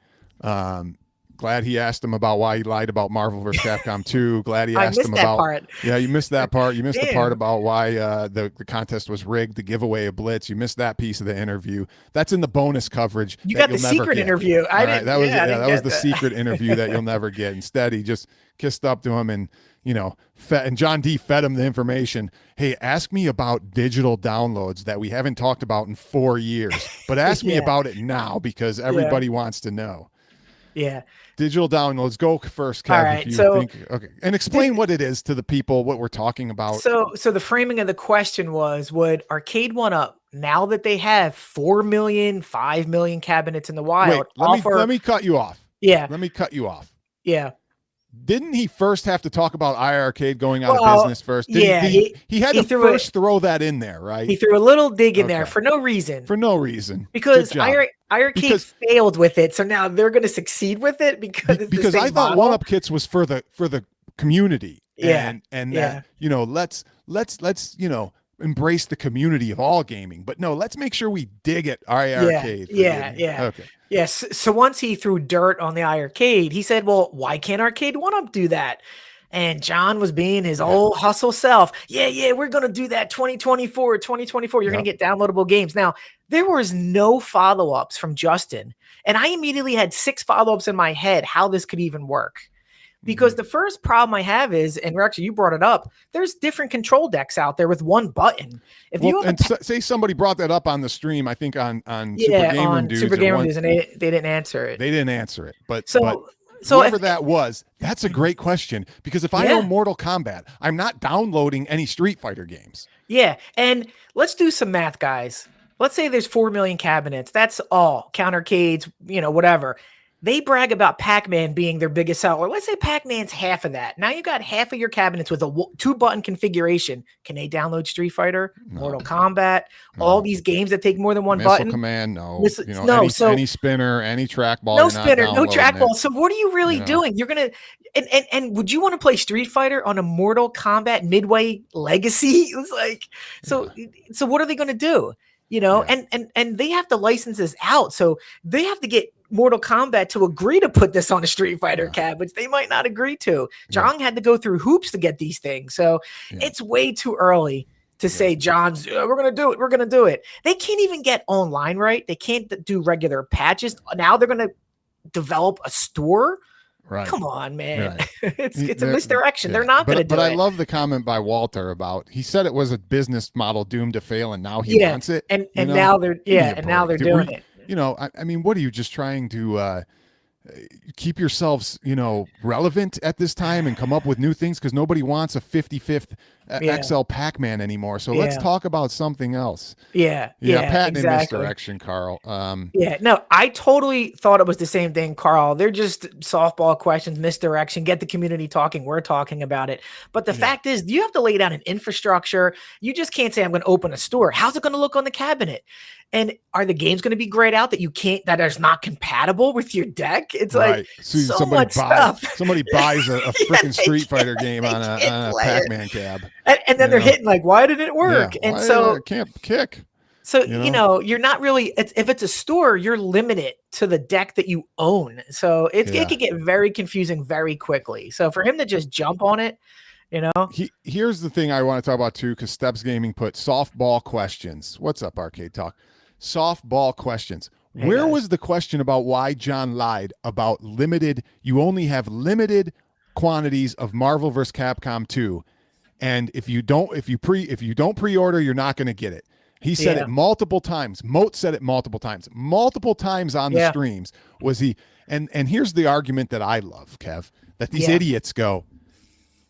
Glad he asked him about why he lied about Marvel vs. Capcom 2. Glad he
I
asked
missed
him
that
about.
part.
Yeah, you missed that part. You missed the
Damn.
part about why the contest was rigged, the giveaway of Blitz. You missed that piece of the interview. That's in the bonus coverage.
You
that
got the
you'll never
secret
get.
interview. I
All right,
didn't.
that was
yeah, I didn't
that was
get
the
that.
secret interview that you'll never get. Instead, he just kissed up to him and and John D fed him the information. Hey, ask me about digital downloads that we haven't talked about in 4 years, but ask me
Yeah.
about it now because everybody wants to know.
Yeah.
Digital downloads. Go first, Kev.
All right,
if you
so-
think, okay, and explain what it is to the people. What we're talking about.
So the framing of the question was, would Arcade 1-Up, now that they have 4 million, 5 million cabinets in the wild,
Wait, let me cut you off.
Yeah.
Let me cut you off.
Yeah.
Didn't he first have to talk about iArcade going out of
Well,
business first?
yeah,
he had
he
to
threw it-
first throw that in there, right?
He threw a little dig in there
Okay.
for no reason.
For no reason.
Because
Good job.
iArcade
Because-
failed with it, so now they're going to succeed with it because it's the
because
same
I thought
model.
One Up Kits was for the community.
Yeah,
And
yeah.
that, let's embrace the community of all gaming. But no, let's make sure we dig at iArcade. for
yeah,
gaming.
yeah.
Okay.
Yes. So once he threw dirt on the iArcade, he said, well, why can't Arcade 1-Up do that? And John was being his old hustle self. Yeah, we're going to do that 2024. You're going to get downloadable games. Now, there was no follow-ups from Justin. And I immediately had 6 follow-ups in my head how this could even work. Because the first problem I have is, and Rex, you brought it up, there's different control decks out there with one button. If you have
say somebody brought that up on the stream, I think on Super
yeah,
Game Room
on
Dudes.
Super
at
Game Room
one-
Dudes, and they didn't answer it.
They didn't answer it. But
So
whoever
if,
that was, that's a great question because if I
Yeah.
own Mortal Kombat, I'm not downloading any Street Fighter games.
yeah, and let's do some math, guys. Let's say there's 4 million cabinets. That's all countercades, whatever. They brag about Pac-Man being their biggest seller. Let's say Pac-Man's half of that. Now you got half of your cabinets with a 2-button configuration. Can they download Street Fighter, Mortal Kombat, all these games that take more than one
Missile
button?
Command, no.
No,
any spinner, any trackball.
No
you're not
spinner, no
downloading
trackball.
it.
So what are you really doing? You're gonna and would you want to play Street Fighter on a Mortal Kombat Midway Legacy? It's like so what are they gonna do? And they have to license this out. So they have to get Mortal Kombat to agree to put this on a Street Fighter cab, which they might not agree to. John had to go through hoops to get these things. So it's way too early to say, John's, we're going to do it. We're going to do it. They can't even get online right. They can't do regular patches. Now they're going to develop a store.
Right.
Come on, man.
Right.
It's a misdirection. They're not going to do it.
But I love the comment by Walter about, he said it was a business model doomed to fail, and now he wants it.
And now they're doing it.
You know, I mean, what are you just trying to keep yourselves, relevant at this time and come up with new things? Because nobody wants a 55th XL Pac-Man anymore. So let's talk about something else. Patent in misdirection, Carl.
No, I totally thought it was the same thing, Carl. They're just softball questions, misdirection, get the community talking. We're talking about it. But the fact is, you have to lay down an infrastructure. You just can't say, I'm going to open a store. How's it going to look on the cabinet? And are the games going to be grayed out that is not compatible with your deck? It's like so much stuff. Somebody buys a freaking Street Fighter game on a Pac-Man cab. And then they're hitting like, why didn't it work? And so
it can't kick.
So, you're not really, if it's a store, you're limited to the deck that you own. So it could get very confusing very quickly. So for him to just jump on it,
Here's the thing I want to talk about too, because Steps Gaming put softball questions. What's up, Arcade Talk? Softball questions. Where was the question about why John lied about you only have limited quantities of Marvel vs. Capcom 2, and if you don't pre-order, you're not going to get it. He said it multiple times. Moat said it multiple times on the streams. Was he? And here's the argument that I love, Kev, that these idiots go,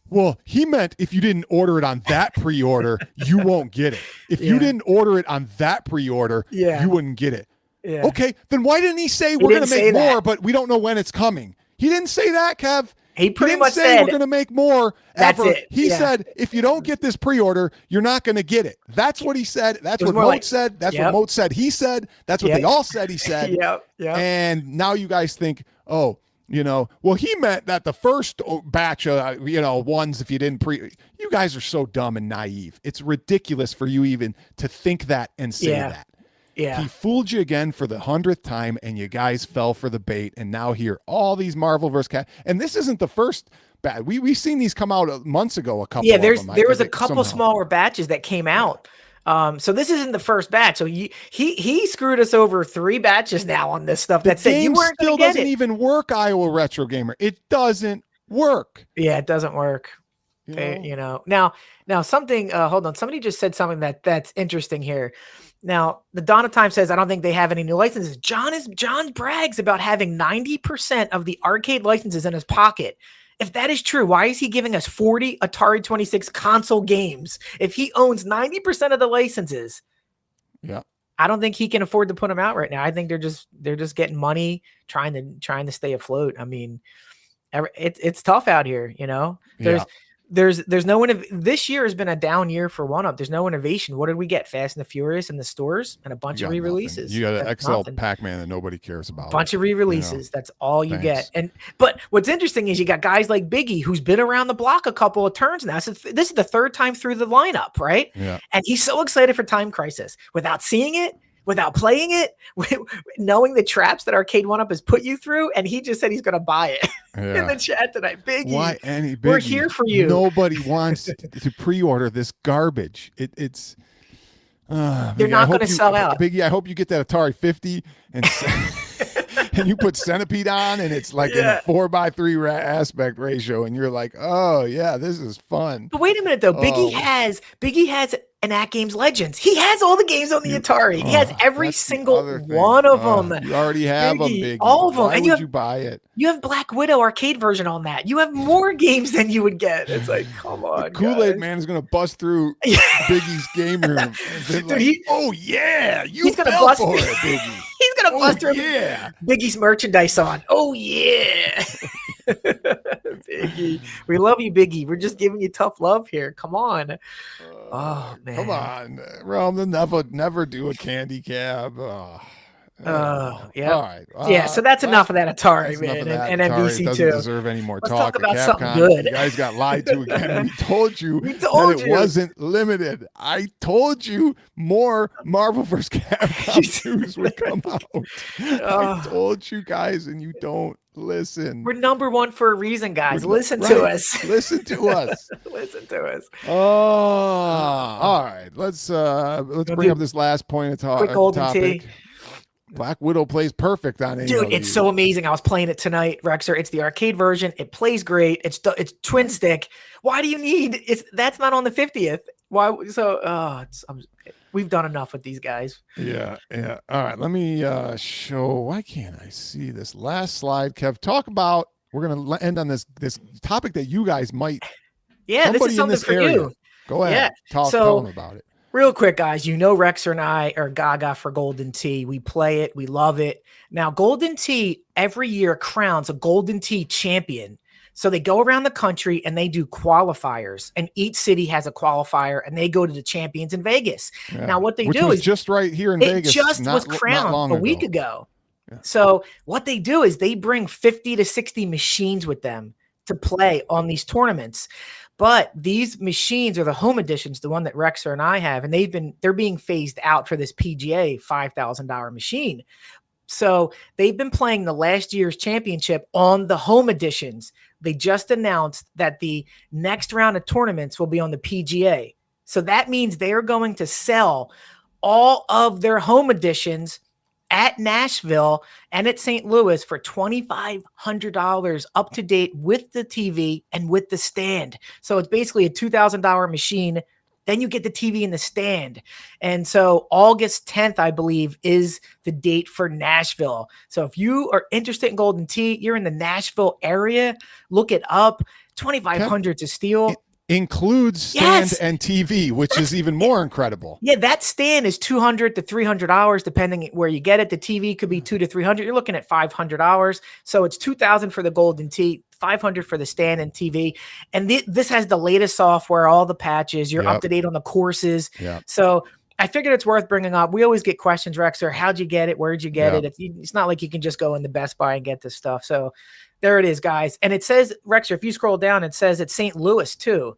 well, he meant if you didn't order it on that pre-order, you won't get it. If you didn't order it on that pre-order, you wouldn't get it. Yeah. Okay, then why didn't he say we're going to make more, but we don't know when it's coming? He didn't say that, Kev.
He pretty
didn't
much
say
said
we're going to make more.
That's
ever.
it.
He said if you don't get this pre-order, you're not going to get it. That's what he said. That's what Moat said. That's what Moat said. He said. That's what they all said. He said. And now you guys think, well, he meant that the first batch of, ones, if you didn't you guys are so dumb and naive. It's ridiculous for you even to think that and say that. Yeah. He fooled you again for the 100th time, and you guys fell for the bait. And now here, all these Marvel vs. Cap, and this isn't the first batch. We've seen these come out months ago. A couple. Of them,
there was a couple smaller batches that came out. So this isn't the first batch. So he screwed us over 3 batches now on this stuff. That said you weren't going to get it.
Still doesn't even work, Iowa Retro Gamer. It doesn't work.
Yeah, it doesn't work. Now something. Hold on. Somebody just said something that's interesting here. Now the Dawn of Time says I don't think they have any new licenses. John brags about having 90% of the arcade licenses in his pocket. If that is true, why is he giving us 40 Atari 26 console games if he owns 90% of the licenses?
Yeah.
I don't think he can afford to put them out right now. I think they're just getting money, trying to stay afloat. I mean, it's tough out here, There's no this year has been a down year for 1UP. There's no innovation. What did we get? Fast and the Furious in the stores and a bunch of re-releases.
You got an XL Pac-Man that nobody cares about.
A bunch of re-releases. That's all you get. But what's interesting is you got guys like Biggie, who's been around the block a couple of turns now. So this is the 3rd time through the lineup, right?
Yeah.
And he's so excited for Time Crisis without seeing it, without playing it, knowing the traps that Arcade 1UP has put you through, and he just said he's going to buy it in the chat tonight. Biggie,
Biggie,
we're here for you.
Nobody wants to pre-order this garbage. It's
they're not going to sell out.
Biggie, I hope you get that Atari 50 and and you put Centipede on, and it's like in a 4:3 aspect ratio, and you're like, oh yeah, this is fun.
But wait a minute though, Biggie has an At Games Legends. He has all the games on the Atari. He has every single one of them.
You already have them, Biggie.
All of them.
Why would you buy it?
You have Black Widow arcade version on that. You have more games than you would get. It's like, come on,
the Kool-Aid Man is going to bust through Biggie's game room.
Dude,
oh yeah,
he's going to bust
for it, Biggie.
He's going to bust through Biggie's merchandise on. Oh yeah. Biggie, we love you, Biggie. We're just giving you tough love here. Come on. Oh man,
come on, Realm. They'll never do a candy cab.
Yeah.
All right.
Yeah, so that's enough of that Atari,
That's enough
man,
of that.
and
Atari
NBC
doesn't
too.
deserve any more
Let's
talk.
talk about
Capcom,
something good.
You guys got lied to again. We told you
We
that
told
it
you.
wasn't limited. I told you more Marvel vs. Capcom news would come out. I told you guys, and you don't listen.
We're number one for a reason, guys.
We're
Listen
right.
to us.
Listen to us.
Listen to us.
Oh, all right. Let's bring up this last point of
Quick golden
topic.
tea.
Black Widow plays perfect on AEW.
Dude, it's so amazing. I was playing it tonight, Rexer. It's the arcade version. It plays great. It's twin stick. Why do you need that's not on the 50th? Why we've done enough with these guys.
Yeah. All right, let me show. Why can't I see this last slide? Kev, talk about. We're gonna end on this topic that you guys might.
Yeah, this is something for you.
Go ahead.
Yeah.
Tell them about it.
Real quick, guys, Rexer and I are gaga for Golden Tee. We play it. We love it. Now, Golden Tee every year crowns a Golden Tee champion. So they go around the country and they do qualifiers, and each city has a qualifier, and they go to the champions in Vegas.
Yeah.
Now, what they
Which
do
was
is
just right here in Vegas.
It just was crowned a week ago. Yeah. So what they do is they bring 50 to 60 machines with them to play on these tournaments. But these machines are the home editions, the one that Rexer and I have, and they're being phased out for this PGA $5,000 machine. So they've been playing the last year's championship on the home editions. They just announced that the next round of tournaments will be on the PGA. So that means they are going to sell all of their home editions at Nashville and at St. Louis for $2,500 up to date with the TV and with the stand. So it's basically a $2,000 machine. Then you get the TV in the stand. And so August 10th, I believe, is the date for Nashville. So if you are interested in Golden Tee, you're in the Nashville area, look it up. $2,500 to steal.
Includes stand and TV, which is even more incredible.
Yeah, that stand is $200 to $300, depending where you get it. The TV could be $200 to $300. You're looking at $500. So it's $2,000 for the Golden Tee, $500 for the stand and TV. And this has the latest software, all the patches. You're up to date on the courses.
Yep.
So I figured it's worth bringing up. We always get questions, Rexer. How'd you get it? Where'd you get it? It's not like you can just go in the Best Buy and get this stuff. So there it is, guys. And it says, Rexer, if you scroll down, it says it's St. Louis too.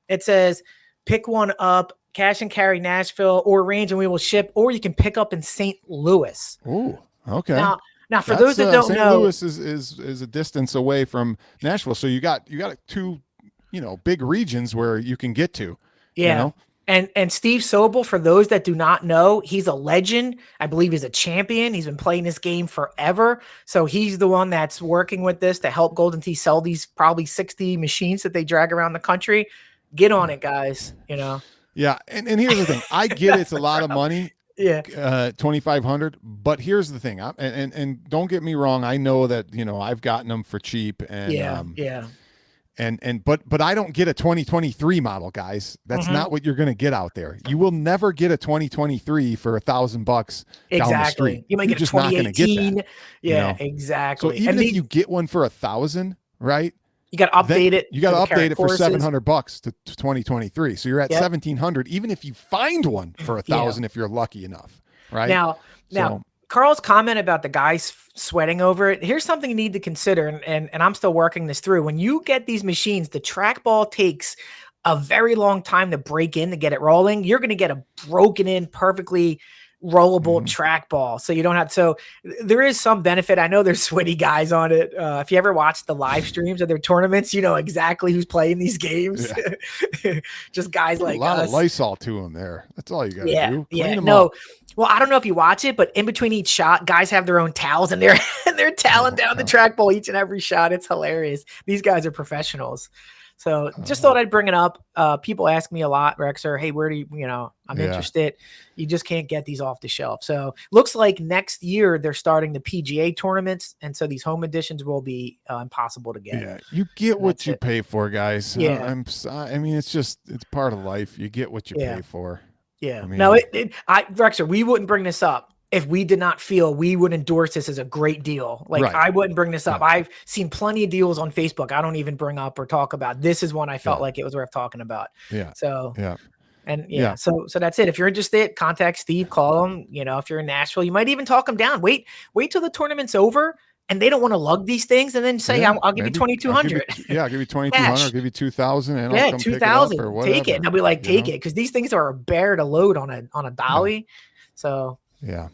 It says, pick one up, cash and carry Nashville, or arrange and we will ship, or you can pick up in St. Louis.
Ooh, okay.
Now for those that don't know,
St. Louis is a distance away from Nashville. So you got two, big regions where you can get to.
Yeah.
You know?
And Steve Sobel, for those that do not know, he's a legend. I believe he's a champion. He's been playing this game forever. So he's the one that's working with this to help Golden Tee sell these probably 60 machines that they drag around the country. Get on it, guys.
Yeah. And here's the thing. I get it's a lot of money.
Yeah.
$2,500. But here's the thing. And don't get me wrong. I know that, I've gotten them for cheap and but I don't get a 2023 model, guys. That's not what you're going to get out there. You will never get a 2023 for $1,000 down the street.
You might get
just
a 2018.
Not get that,
Yeah, exactly.
So even if you get one for $1,000, right?
You got to update it.
You got to update it for
courses.
$700 to 2023. So you're at $1,700, even if you find one for $1,000, if you're lucky enough, right?
Now, Carl's comment about the guys sweating over it. Here's something you need to consider, and I'm still working this through. When you get these machines, the trackball takes a very long time to break in to get it rolling. You're going to get a broken in, perfectly rollable trackball. So you don't have, so there is some benefit. I know there's sweaty guys on it. If you ever watch the live streams of their tournaments, you know exactly who's playing these games. Yeah. Just guys like
a lot
us.
Of Lysol to them there. That's all you got to do. Clean them
no.
up.
Well, I don't know if you watch it, but in between each shot, guys have their own towels and they're toweling down the trackball each and every shot. It's hilarious. These guys are professionals. So just thought I'd bring it up. People ask me a lot, Rexer, hey, where do you, I'm interested. You just can't get these off the shelf. So looks like next year they're starting the PGA tournaments. And so these home editions will be impossible to get.
Yeah, you get what you pay for, guys.
Yeah.
I mean, it's part of life. You get what you pay for.
Yeah.
I mean,
no, Rexer, we wouldn't bring this up if we did not feel we would endorse this as a great deal. Like I wouldn't bring this up. I've seen plenty of deals on Facebook I don't even bring up or talk about. This is one I felt like it was worth talking about.
Yeah.
So And
Yeah.
so that's it. If you're interested, contact Steve, call him. If you're in Nashville, you might even talk him down. Wait till the tournament's over and they don't want to lug these things, and then say, I'll give you
maybe
2,200.
I'll give you 2,200. I'll give you 2,000, and I'll come pick it up
2,000.
or whatever.
Take it. And they'll be like,
you
take
know?
it, because these things are a bear to load on a dolly. So
Yeah.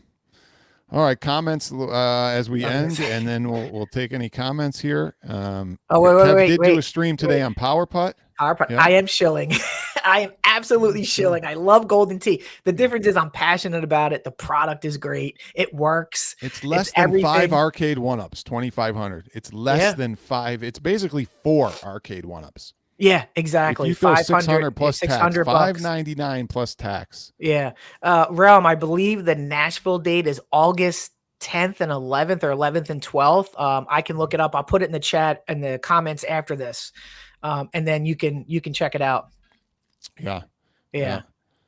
All right, comments as we end, and then we'll take any comments here.
Wait,
Kev did do
wait,
a stream today on Power Putt.
PowerPoint.
Yeah.
I am shilling. I am absolutely shilling. I love Golden Tee. The difference is I'm passionate about it. The product is great. It works.
It's less than
everything.
5 arcade 1-ups, 2,500. It's less than 5. It's basically 4 arcade 1-ups.
Yeah, exactly.
If you throw
500
600 plus tax,
600 bucks.
$599 plus tax.
Yeah. Realm, I believe the Nashville date is August 10th and 11th, or 11th and 12th. I can look it up. I'll put it in the chat and the comments after this. And then you can check it out. Yeah.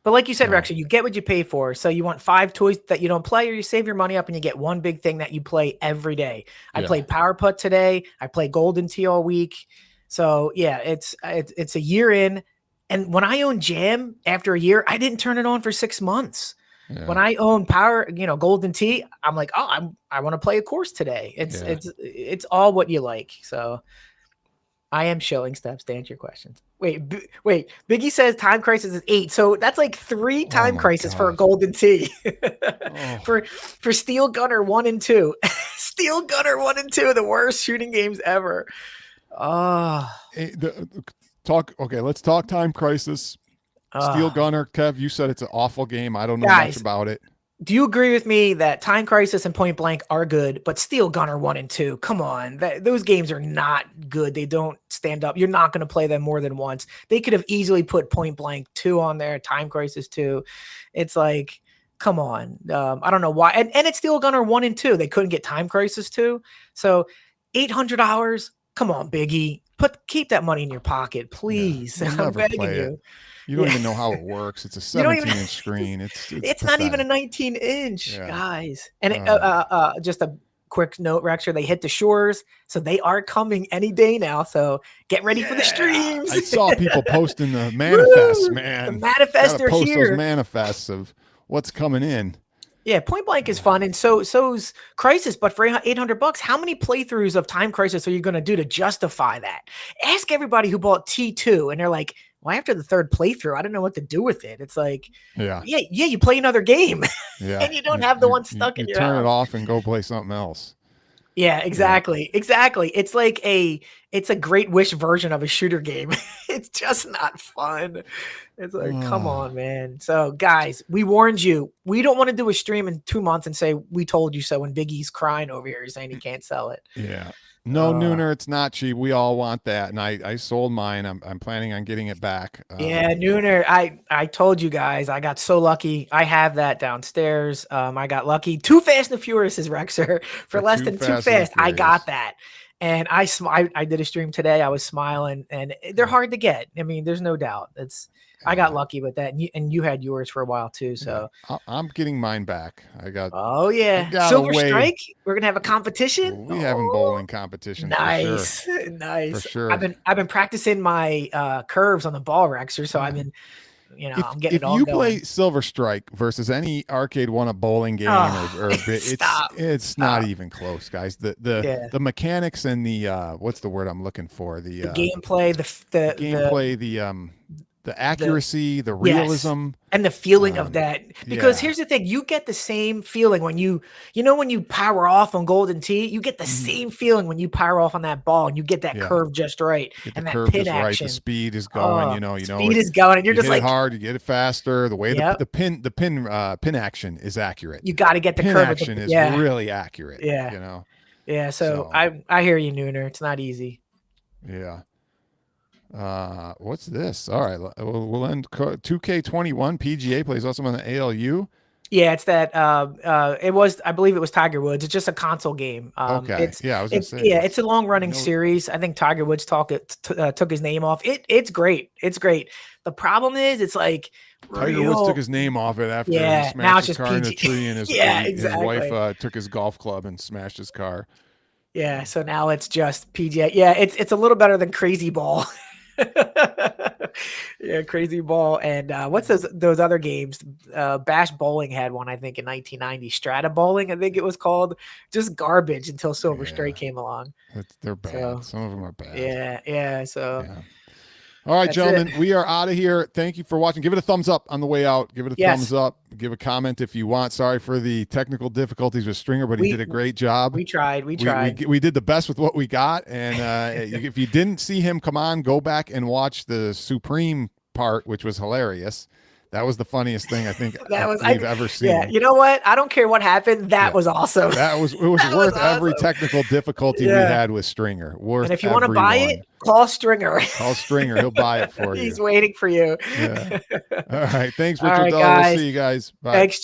But like you said, Rexer, you get what you pay for. So you want 5 toys that you don't play, or you save your money up and you get one big thing that you play every day. I played Power Putt today. I played Golden Tee all week. So yeah, it's a year in. And when I owned Jam after a year, I didn't turn it on for 6 months.
Yeah.
When I own Golden Tee, I'm like, I want to play a course today. It's all what you like. So I am showing steps to answer your questions. Wait, Biggie says Time Crisis is 8. So that's like 3 Time Crisis for a Golden Tee. For Steel Gunner 1 and 2. Steel Gunner 1 and 2, the worst shooting games ever.
Let's talk Time Crisis. Steel Gunner, Kev, you said it's an awful game. I don't know much about it.
Do you agree with me that Time Crisis and Point Blank are good, but Steel Gunner 1 and 2, come on, those games are not good. They don't stand up. You're not going to play them more than once. They could have easily put Point Blank 2 on there, Time Crisis 2. It's like, come on. I don't know why. And it's Steel Gunner 1 and 2. They couldn't get Time Crisis 2. So $800. Come on, Biggie. Keep that money in your pocket, please.
Yeah,
I'm begging you.
You don't even know how it works. It's a 17-inch screen. It's
not even a 19-inch, guys. And just a quick note, Rexer, they hit the shores, so they are coming any day now. So get ready for the streams.
I saw people posting the manifests, man.
The manifests are
post
here.
Those manifests of what's coming in.
Yeah, Point Blank is fun, and so's Crisis. But for $800, how many playthroughs of Time Crisis are you going to do to justify that? Ask everybody who bought T2, and they're like, well, after the 3rd playthrough, I don't know what to do with it. It's like, you play another game, and you don't have the one stuck in your
turn
house.
it off and go play something else.
Yeah, exactly. It's like it's a Great Wish version of a shooter game. It's just not fun. It's like, come on, man. So guys, we warned you. We don't want to do a stream in 2 months and say we told you so when Biggie's crying over here saying he can't sell it.
Yeah. No, Nooner, it's not cheap. We all want that. And I sold mine. I'm planning on getting it back.
Nooner, I told you guys, I got so lucky. I have that downstairs. I got lucky. Too Fast and Furious is Rexer for less than Too Fast. I got that. And I did a stream today. I was smiling, and they're hard to get. I mean, there's no doubt. I got lucky with that, and you had yours for a while too. So
I'm getting mine back. I got.
Oh yeah, Silver Strike. We're gonna have a competition.
We have a bowling competition.
Nice,
for sure.
Nice.
For sure.
I've been practicing my curves on the ball, Rexer. So I've been. I'm getting it all
If you
going.
play Silver Strike versus any arcade 1-up bowling game, it's not even close, guys. The mechanics and the what's the word I'm looking for? The
gameplay, the
gameplay, the accuracy, the realism,
and the feeling of that. Because here's the thing: you get the same feeling when you power off on Golden Tee. You get the same feeling when you power off on that ball, and you get that curve just right, and that pin action. Right.
The speed is going.
Speed is going, and you're just
hit
like
it hard. You get it faster. The way the pin action is accurate.
You got to get the
pin
curve
action is really accurate.
Yeah, Yeah. So I hear you, Nooner. It's not easy.
Yeah. What's this? All right, we'll end 2K21 PGA plays also on the ALU.
Yeah, it's that. I believe it was Tiger Woods. It's just a console game.
Okay. I was gonna say.
Yeah, it's a long running series. I think Tiger Woods took his name off. It's great. It's great. The problem is, it's like
Tiger Woods took his name off it after he smashed his car in a tree, and his wife took his golf club and smashed his car.
Yeah, so now it's just PGA. Yeah, it's a little better than Crazy Ball. Yeah, Crazy Ball. And what's those other games? Bash Bowling had one, I think, in 1990. Strata Bowling, I think it was called. Just garbage until Silver Stray came along.
They're bad.
So,
Some of them are bad.
Yeah. So
Yeah. All right,
that's
gentlemen,
it.
we are out of here. Thank you for watching. Give it a thumbs up on the way out. Give it a
Yes.
thumbs up. Give a comment if you want. Sorry for the technical difficulties with Stringer, but he did a great job.
We tried. We tried.
We did the best with what we got. And if you didn't see him come on, go back and watch the Supreme part, which was hilarious. That was the funniest thing I think we've ever seen.
Yeah, you know what? I don't care what happened. That was awesome.
It was worth every technical difficult we had with Stringer. Worth
and if you want to buy it, call Stringer.
Call Stringer. He'll buy it for you.
He's waiting for you.
Yeah. All right. Thanks,
All
Richard.
right,
We'll
guys.
see you guys. Bye.
Thanks.